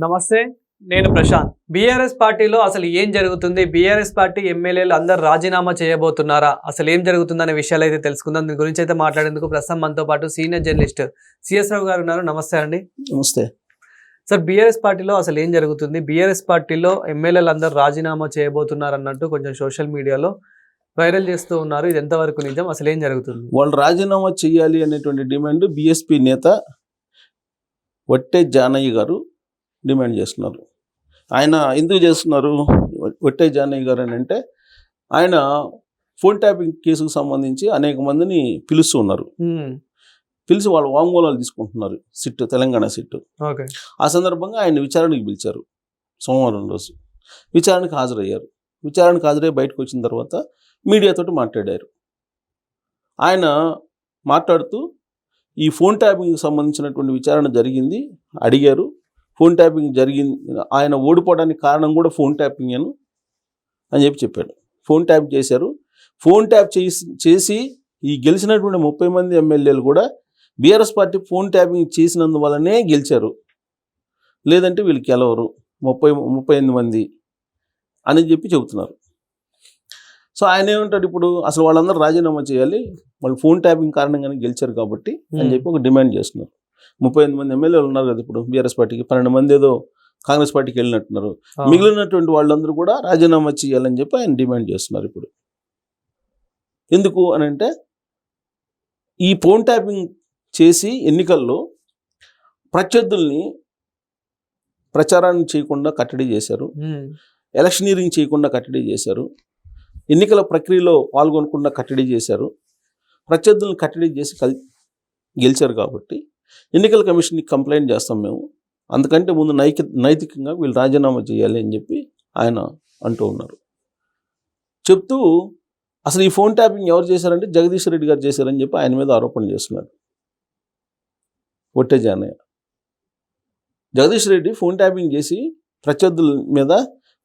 నమస్తే, నేను ప్రశాంత్. బీఆర్ఎస్ పార్టీలో అసలు ఏం జరుగుతుంది? బీఆర్ఎస్ పార్టీ ఎమ్మెల్యేలు అందరు రాజీనామా చేయబోతున్నారా? అసలు ఏం జరుగుతుందనే విషయాలు అయితే తెలుసుకుందాం. దీని గురించి అయితే మాట్లాడేందుకు ప్రస్తుతం మనతో పాటు సీనియర్ జర్నలిస్ట్ సిఎస్ రావు గారు ఉన్నారు. నమస్తే అండి. నమస్తే సార్, బీఆర్ఎస్ పార్టీలో అసలు ఏం జరుగుతుంది? బీఆర్ఎస్ పార్టీలో ఎమ్మెల్యేలు అందరూ రాజీనామా చేయబోతున్నారు అన్నట్టు కొంచెం సోషల్ మీడియాలో వైరల్ చేస్తూ ఉన్నారు. ఇది ఎంతవరకు నిజం? అసలు ఏం జరుగుతుంది? వాళ్ళు రాజీనామా చేయాలి అనేటువంటి డిమాండ్ బీఎస్పీ నేత వట్టే జానయ్య గారు డిమాండ్ చేస్తున్నారు. ఆయన ఎందుకు చేస్తున్నారు వట్టే జానయ్య గారు అని అంటే, ఆయన ఫోన్ ట్యాపింగ్ కేసుకు సంబంధించి అనేక మందిని పిలుస్తూ ఉన్నారు. పిలిచి వాళ్ళ వాంగ్మూలాలు తీసుకుంటున్నారు సిట్, తెలంగాణ సిట్. ఆ సందర్భంగా ఆయన విచారణకు పిలిచారు. సోమవారం రోజు విచారణకు హాజరయ్యారు. విచారణకు హాజరై బయటకు వచ్చిన తర్వాత మీడియాతోటి మాట్లాడారు. ఆయన మాట్లాడుతూ ఈ ఫోన్ ట్యాపింగ్కి సంబంధించినటువంటి విచారణ జరిగింది, అడిగారు. ఫోన్ ట్యాపింగ్ జరిగింది, ఆయన ఓడిపోవడానికి కారణం కూడా ఫోన్ ట్యాపింగ్ అని చెప్పాడు. ఫోన్ ట్యాప్ చేశారు. ఫోన్ ట్యాప్ చేసి ఈ గెలిచినటువంటి 30 మంది ఎమ్మెల్యేలు కూడా బీఆర్ఎస్ పార్టీ ఫోన్ ట్యాపింగ్ చేసినందువల్లనే గెలిచారు, లేదంటే వీళ్ళు గెలవరు 38 మంది అని చెప్పి చెబుతున్నారు. సో ఆయన ఏమంటాడు, ఇప్పుడు అసలు వాళ్ళందరూ రాజీనామా చేయాలి, వాళ్ళు ఫోన్ ట్యాపింగ్ కారణంగానే గెలిచారు కాబట్టి అని చెప్పి ఒక డిమాండ్ చేస్తున్నారు. 38 మంది ఎమ్మెల్యేలు ఉన్నారు కదా ఇప్పుడు బీఆర్ఎస్ పార్టీకి, 12 మంది ఏదో కాంగ్రెస్ పార్టీకి వెళ్ళినట్టున్నారు. మిగిలినటువంటి వాళ్ళందరూ కూడా రాజీనామా చేయాలని చెప్పి ఆయన డిమాండ్ చేస్తున్నారు. ఇప్పుడు ఎందుకు అని అంటే, ఈ ఫోన్ ట్యాపింగ్ చేసి ఎన్నికల్లో ప్రత్యర్థుల్ని ప్రచారాన్ని చేయకుండా కట్టడి చేశారు, ఎలక్షనీరింగ్ చేయకుండా కట్టడి చేశారు, ఎన్నికల ప్రక్రియలో పాల్గొనకుండా కట్టడి చేశారు, ప్రత్యర్థులను కట్టడి చేసి గెలిచారు. కాబట్టి ఎన్నికల కమిషన్కి కంప్లైంట్ చేస్తాం మేము, అందుకంటే ముందు నైతికంగా వీళ్ళు రాజీనామా చేయాలి అని చెప్పి ఆయన అంటూ ఉన్నారు. చెప్తూ అసలు ఈ ఫోన్ ట్యాపింగ్ ఎవరు చేశారంటే జగదీష్ రెడ్డి గారు చేశారని చెప్పి ఆయన మీద ఆరోపణ చేస్తున్నారు వట్టే జానయ్య. జగదీష్ రెడ్డి ఫోన్ ట్యాపింగ్ చేసి ప్రత్యర్థుల మీద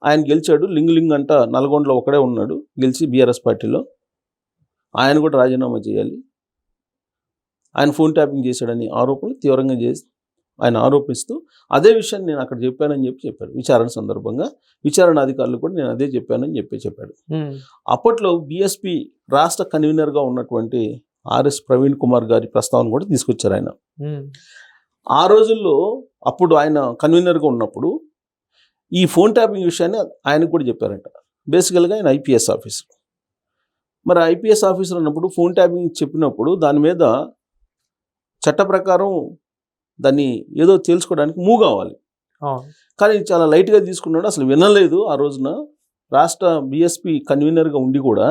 ఆయన గెలిచాడు. లింగ్ అంట నల్గొండలో ఒకడే ఉన్నాడు గెలిచి బీఆర్ఎస్ పార్టీలో, ఆయన కూడా రాజీనామా చేయాలి, ఆయన ఫోన్ ట్యాపింగ్ చేశాడని ఆరోపణలు తీవ్రంగా చేసి ఆయన ఆరోపిస్తూ అదే విషయాన్ని నేను అక్కడ చెప్పానని చెప్పాడు. విచారణ సందర్భంగా విచారణ అధికారులు కూడా నేను అదే చెప్పానని చెప్పాడు. అప్పట్లో బీఎస్పీ రాష్ట్ర కన్వీనర్గా ఉన్నటువంటి ఆర్ఎస్ ప్రవీణ్ కుమార్ గారి ప్రస్తావన కూడా తీసుకొచ్చారు ఆయన. ఆ రోజుల్లో అప్పుడు ఆయన కన్వీనర్గా ఉన్నప్పుడు ఈ ఫోన్ ట్యాపింగ్ విషయాన్ని ఆయనకు కూడా చెప్పారంట. బేసికల్గా ఆయన ఐపీఎస్ ఆఫీసర్. మరి ఐపీఎస్ ఆఫీసర్ అన్నప్పుడు ఫోన్ ట్యాపింగ్ చెప్పినప్పుడు దాని మీద చట్ట ప్రకారం దాన్ని ఏదో తెలుసుకోవడానికి మూవ్ కావాలి. కానీ చాలా లైట్గా తీసుకున్నాడు, అసలు వినలేదు. ఆ రోజున రాష్ట్ర బీఎస్పీ కన్వీనర్గా ఉండి కూడా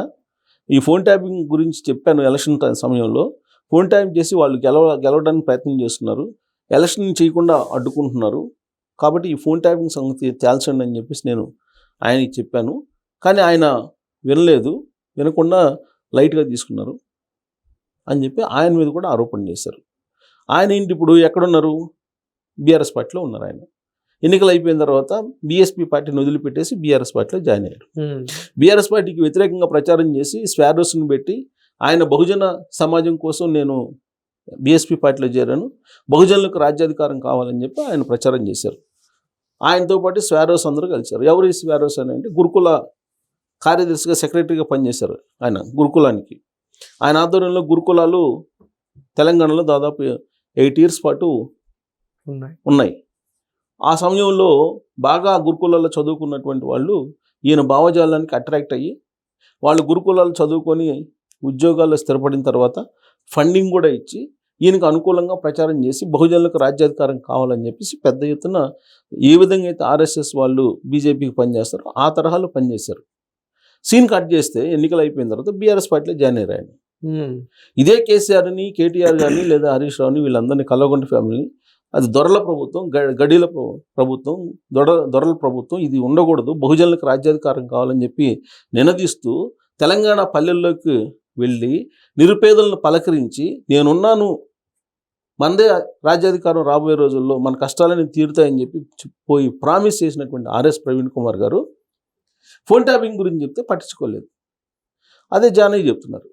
ఈ ఫోన్ ట్యాపింగ్ గురించి చెప్పాను ఎలక్షన్ సమయంలో. ఫోన్ ట్యాపింగ్ చేసి వాళ్ళు గెలవడానికి ప్రయత్నం చేస్తున్నారు, ఎలక్షన్ చేయకుండా అడ్డుకుంటున్నారు, కాబట్టి ఈ ఫోన్ ట్యాపింగ్ సంగతి తేల్చండి అని చెప్పేసి నేను ఆయనకి చెప్పాను. కానీ ఆయన వినలేదు, వినకుండా లైట్గా తీసుకున్నారు అని చెప్పి ఆయన మీద కూడా ఆరోపణ చేశారు. ఆయన ఏంటి ఇప్పుడు ఎక్కడున్నారు? బీఆర్ఎస్ పార్టీలో ఉన్నారు. ఆయన ఎన్నికలు అయిపోయిన తర్వాత బీఎస్పీ పార్టీని వదిలిపెట్టేసి బీఆర్ఎస్ పార్టీలో జాయిన్ అయ్యాడు. బీఆర్ఎస్ పార్టీకి వ్యతిరేకంగా ప్రచారం చేసి స్వారోస్ని పెట్టి ఆయన బహుజన సమాజం కోసం నేను బీఎస్పీ పార్టీలో చేరాను, బహుజనులకు రాజ్యాధికారం కావాలని చెప్పి ఆయన ప్రచారం చేశారు. ఆయనతో పాటు స్వారోస్ అందరూ కలిశారు. ఎవరు ఈ స్వారోస్ అని అంటే, గురుకుల కార్యదర్శిగా సెక్రటరీగా పనిచేశారు ఆయన గురుకులానికి. ఆయన ఆధ్వర్యంలో గురుకులాలు తెలంగాణలో దాదాపు 8 years పాటు ఉన్నాయి. ఆ సమయంలో బాగా గురుకులాల్లో చదువుకున్నటువంటి వాళ్ళు ఈయన భావజాలానికి అట్రాక్ట్ అయ్యి వాళ్ళు గురుకులాలు చదువుకొని ఉద్యోగాల్లో స్థిరపడిన తర్వాత ఫండింగ్ కూడా ఇచ్చి ఈయనకు అనుకూలంగా ప్రచారం చేసి బహుజనులకు రాజ్యాధికారం కావాలని చెప్పేసి పెద్ద ఎత్తున ఏ విధంగా అయితే ఆర్ఎస్ఎస్ వాళ్ళు బీజేపీకి పనిచేస్తారో ఆ తరహాలో పనిచేశారు. సీన్ కట్ చేస్తే ఎన్నికలు అయిపోయిన తర్వాత బీఆర్ఎస్ పార్టీలో జాయిన్ అయ్యారు ఆయన. ఇదే కేసీఆర్ని, కేటీఆర్ గారిని లేదా హరీష్ రావుని వీళ్ళందరినీ కల్వకుంట్ల ఫ్యామిలీని, అది దొరల ప్రభుత్వం, గడీల ప్రభుత్వం, దొరల ప్రభుత్వం, ఇది ఉండకూడదు, బహుజనులకు రాజ్యాధికారం కావాలని చెప్పి నినదిస్తూ తెలంగాణ పల్లెల్లోకి వెళ్ళి నిరుపేదలను పలకరించి నేనున్నాను, మనదే రాజ్యాధికారం రాబోయే రోజుల్లో, మన కష్టాలని తీరుతాయని చెప్పి పోయి ప్రామిస్ చేసినటువంటి ఆర్ఎస్ ప్రవీణ్ కుమార్ గారు ఫోన్ ట్యాపింగ్ గురించి చెప్తే పట్టించుకోలేదు. అదే జానయ్య చెప్తున్నారు.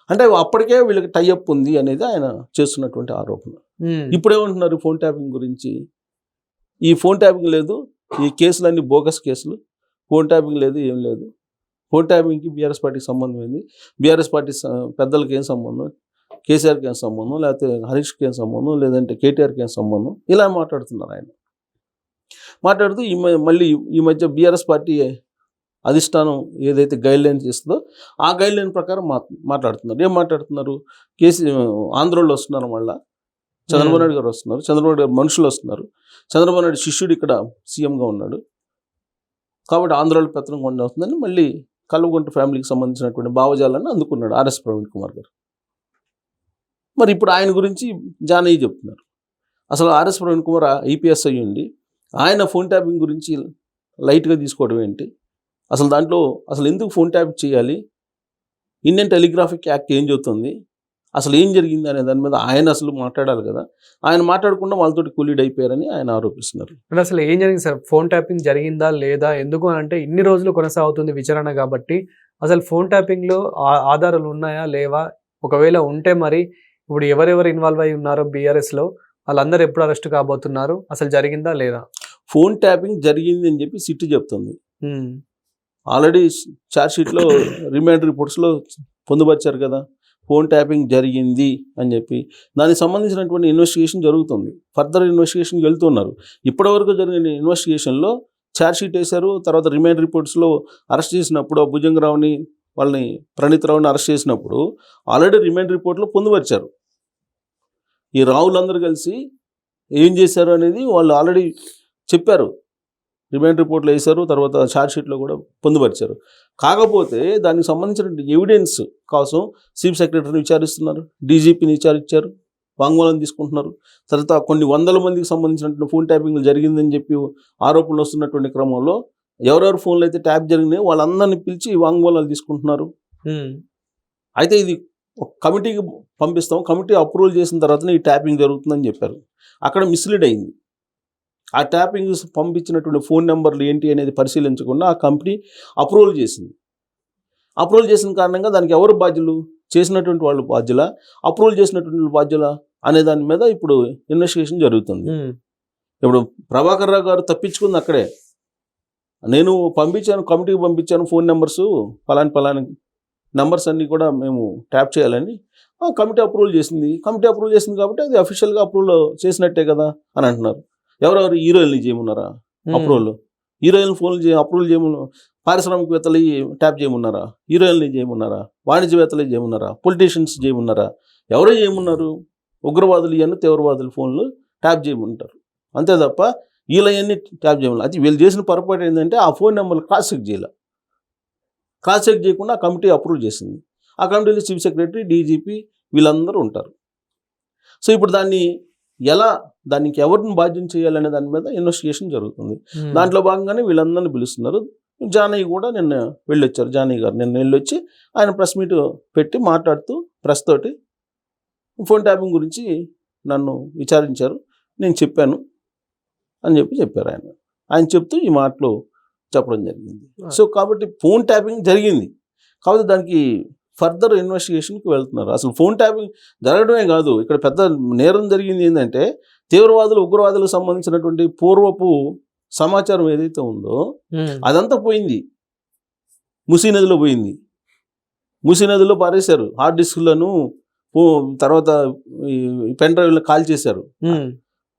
అంటే అప్పటికే వీళ్ళకి టైఅప్ ఉంది అనేది ఆయన చేస్తున్నటువంటి ఆరోపణ. ఇప్పుడేమంటున్నారు ఫోన్ ట్యాపింగ్ గురించి? ఈ ఫోన్ ట్యాపింగ్ లేదు, ఈ కేసులన్నీ బోగస్ కేసులు, ఫోన్ ట్యాపింగ్ లేదు, ఏం లేదు. ఫోన్ ట్యాపింగ్కి బీఆర్ఎస్ పార్టీకి సంబంధం ఏంది, బీఆర్ఎస్ పార్టీ పెద్దలకి ఏం సంబంధం, కేసీఆర్కి ఏం సంబంధం, లేకపోతే హరీష్కి ఏం సంబంధం, లేదంటే కేటీఆర్కి ఏం సంబంధం, ఇలా మాట్లాడుతున్నారు ఆయన. మాట్లాడుతూ మళ్ళీ ఈ మధ్య బీఆర్ఎస్ పార్టీ అధిష్టానం ఏదైతే గైడ్ లైన్స్ ఇస్తుందో ఆ గైడ్ లైన్ ప్రకారం మాట్లాడుతున్నారు. ఏం మాట్లాడుతున్నారు, ఆంధ్రలో వస్తున్నారు, మళ్ళీ చంద్రబాబు నాయుడు గారు వస్తున్నారు, చంద్రబాబు నాయుడు గారు మనుషులు వస్తున్నారు, చంద్రబాబు నాయుడు శిష్యుడు ఇక్కడ సీఎంగా ఉన్నాడు కాబట్టి ఆంధ్రాలో పెత్తనం కొండ అవుతుందని మళ్ళీ కల్వకుంట్ల ఫ్యామిలీకి సంబంధించినటువంటి భావజాలాన్ని అందుకున్నాడు ఆర్ఎస్ ప్రవీణ్ కుమార్ గారు. మరి ఇప్పుడు ఆయన గురించి జానయ్య చెప్తున్నారు. అసలు ఆర్ఎస్ ప్రవీణ్ కుమార్ ఐపీఎస్ అయ్యిండి ఆయన ఫోన్ ట్యాపింగ్ గురించి లైట్గా తీసుకోవడం ఏంటి, అసలు దాంట్లో అసలు ఎందుకు ఫోన్ ట్యాప్ చేయాలి, ఇండియన్ టెలిగ్రాఫిక్ యాక్ట్ ఏం చెబుతుంది, అసలు ఏం జరిగింది అనే దాని మీద ఆయన అసలు మాట్లాడాలి కదా. ఆయన మాట్లాడకుండా వాళ్ళతోటి కొలీడ్ అయిపోయారని ఆయన ఆరోపిస్తున్నారు. అంటే అసలు ఏం జరిగింది సార్, ఫోన్ ట్యాపింగ్ జరిగిందా లేదా, ఎందుకు అని అంటే ఇన్ని రోజులు కొనసాగుతుంది విచారణ కాబట్టి అసలు ఫోన్ ట్యాపింగ్లో ఆధారాలు ఉన్నాయా లేవా, ఒకవేళ ఉంటే మరి ఇప్పుడు ఎవరెవరు ఇన్వాల్వ్ అయి ఉన్నారో బీఆర్ఎస్లో వాళ్ళందరూ ఎప్పుడు అరెస్ట్ కాబోతున్నారు, అసలు జరిగిందా లేదా? ఫోన్ ట్యాపింగ్ జరిగింది అని చెప్పి సిట్ చెప్తుంది. ఆల్రెడీ ఛార్జ్ షీట్లో రిమాండ్ రిపోర్ట్స్లో పొందుపరిచారు కదా ఫోన్ ట్యాపింగ్ జరిగింది అని చెప్పి. దానికి సంబంధించినటువంటి ఇన్వెస్టిగేషన్ జరుగుతుంది, ఫర్దర్ ఇన్వెస్టిగేషన్కి వెళ్తున్నారు. ఇప్పటివరకు జరిగిన ఇన్వెస్టిగేషన్లో ఛార్జ్ షీట్ వేశారు, తర్వాత రిమాండ్ రిపోర్ట్స్లో అరెస్ట్ చేసినప్పుడు భుజంగరావుని వాళ్ళని ప్రణీత్ రావుని అరెస్ట్ చేసినప్పుడు ఆల్రెడీ రిమాండ్ రిపోర్ట్లో పొందుపరిచారు. ఈ రావులందరూ కలిసి ఏం చేశారు అనేది వాళ్ళు ఆల్రెడీ చెప్పారు, రిమాండ్ రిపోర్ట్లో వేశారు, తర్వాత ఛార్జ్ షీట్లో కూడా పొందుపరిచారు. కాకపోతే దానికి సంబంధించిన ఎవిడెన్స్ కోసం చీఫ్ సెక్రటరీని విచారిస్తున్నారు, డీజీపీని విచారించారు, వాంగ్మూలం తీసుకుంటున్నారు. తర్వాత కొన్ని వందల మందికి సంబంధించినటువంటి ఫోన్ ట్యాపింగ్లు జరిగిందని చెప్పి ఆరోపణలు వస్తున్నటువంటి క్రమంలో ఎవరెవరు ఫోన్లు అయితే ట్యాప్ జరిగినాయో వాళ్ళందరినీ పిలిచి వాంగ్మూలాలు తీసుకుంటున్నారు. అయితే ఇది ఒక కమిటీకి పంపిస్తాం, కమిటీ అప్రూవల్ చేసిన తర్వాతనే ఈ ట్యాపింగ్ జరుగుతుందని చెప్పారు. అక్కడ మిస్లీడ్ అయింది. ఆ ట్యాపింగ్ పంపించినటువంటి ఫోన్ నెంబర్లు ఏంటి అనేది పరిశీలించకుండా ఆ కంపెనీ అప్రూవల్ చేసింది. అప్రూవల్ చేసిన కారణంగా దానికి ఎవరు బాధ్యులు, చేసినటువంటి వాళ్ళు బాధ్యుల, అప్రూవల్ చేసినటువంటి బాధ్యుల అనే దాని మీద ఇప్పుడు ఇన్వెస్టిగేషన్ జరుగుతుంది. ఇప్పుడు ప్రభాకర్ రావు గారు తప్పించుకుంది అక్కడే, నేను పంపించాను, కమిటీకి పంపించాను ఫోన్ నెంబర్స్ పలాని నెంబర్స్ అన్నీ కూడా మేము ట్యాప్ చేయాలని కమిటీ అప్రూవల్ చేసింది. కమిటీ అప్రూవల్ చేసింది కాబట్టి అది అఫీషియల్గా అప్రూవల్ చేసినట్టే కదా అని అంటున్నారు. ఎవరెవరు హీరోయిన్లు చేయమన్నారా అప్రూవల్, హీరోయిన్ ఫోన్లు అప్రూవల్ చేయమన్నా, పారిశ్రామికవేత్తలు ట్యాప్ చేయమన్నారా, హీరోయిన్లు చేయమన్నారా, వాణిజ్యవేత్తలు చేయమన్నారా, పొలిటీషియన్స్ చేయమన్నారా, ఎవరో చేయమన్నారు, ఉగ్రవాదులు ఇవన్నీ తీవ్రవాదుల ఫోన్లు ట్యాప్ చేయమంటారు అంతే తప్ప వీళ్ళవన్నీ ట్యాప్ చేయమన్నారు. అది వీళ్ళు చేసిన పొరపాటు ఏంటంటే ఆ ఫోన్ నెంబర్లు క్రాస్ చెక్ చేయాలి, క్రాస్ చెక్ చేయకుండా ఆ కమిటీ అప్రూవ్ చేసింది. ఆ కమిటీలో చీఫ్ సెక్రటరీ, డీజీపీ వీళ్ళందరూ ఉంటారు. సో ఇప్పుడు దానికి ఎవరిని బాధ్యం చేయాలనే దాని మీద ఇన్వెస్టిగేషన్ జరుగుతుంది. దాంట్లో భాగంగానే వీళ్ళందరినీ పిలుస్తున్నారు. జానయ్య కూడా నిన్న వెళ్ళొచ్చారు, జానయ్య గారు నిన్న వెళ్ళొచ్చి ఆయన ప్రెస్ మీట్ పెట్టి మాట్లాడుతూ ప్రెస్ తోటి ఫోన్ ట్యాపింగ్ గురించి నన్ను విచారించారు, నేను చెప్పాను అని చెప్పారు. ఆయన చెప్తూ ఈ మాటలు చెప్పడం జరిగింది. సో కాబట్టి ఫోన్ ట్యాపింగ్ జరిగింది కాబట్టి దానికి ఫర్దర్ ఇన్వెస్టిగేషన్కి వెళ్తున్నారు. అసలు ఫోన్ ట్యాపింగ్ జరగడమే కాదు, ఇక్కడ పెద్ద నేరం జరిగింది ఏంటంటే తీవ్రవాదులు, ఉగ్రవాదులకు సంబంధించినటువంటి పూర్వపు సమాచారం ఏదైతే ఉందో అదంతా పోయింది, మూసీ నదిలో పోయింది. మూసీ నదిలో పారేశారు హార్డ్ డిస్క్లను, తర్వాత పెన్ డ్రైవ్లను కాల్చేశారు,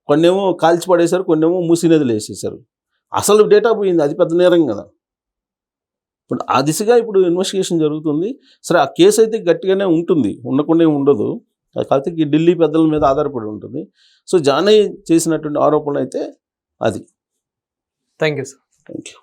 కొన్నేమో కాల్చి పడేశారు, కొన్నేమో మూసీ నదిలో వేసేసారు. అసలు డేటా పోయింది, అది పెద్ద నేరం కదా. ఇప్పుడు ఆ దిశగా ఇప్పుడు ఇన్వెస్టిగేషన్ జరుగుతుంది. సరే, ఆ కేసు అయితే గట్టిగానే ఉంటుంది, ఉండకుండా ఉండదు, కాకపోతే ఢిల్లీ పెద్దల మీద ఆధారపడి ఉంటుంది. సో జానయ్య చేసినటువంటి ఆరోపణలు అయితే అది. Thank you sir. Thank you.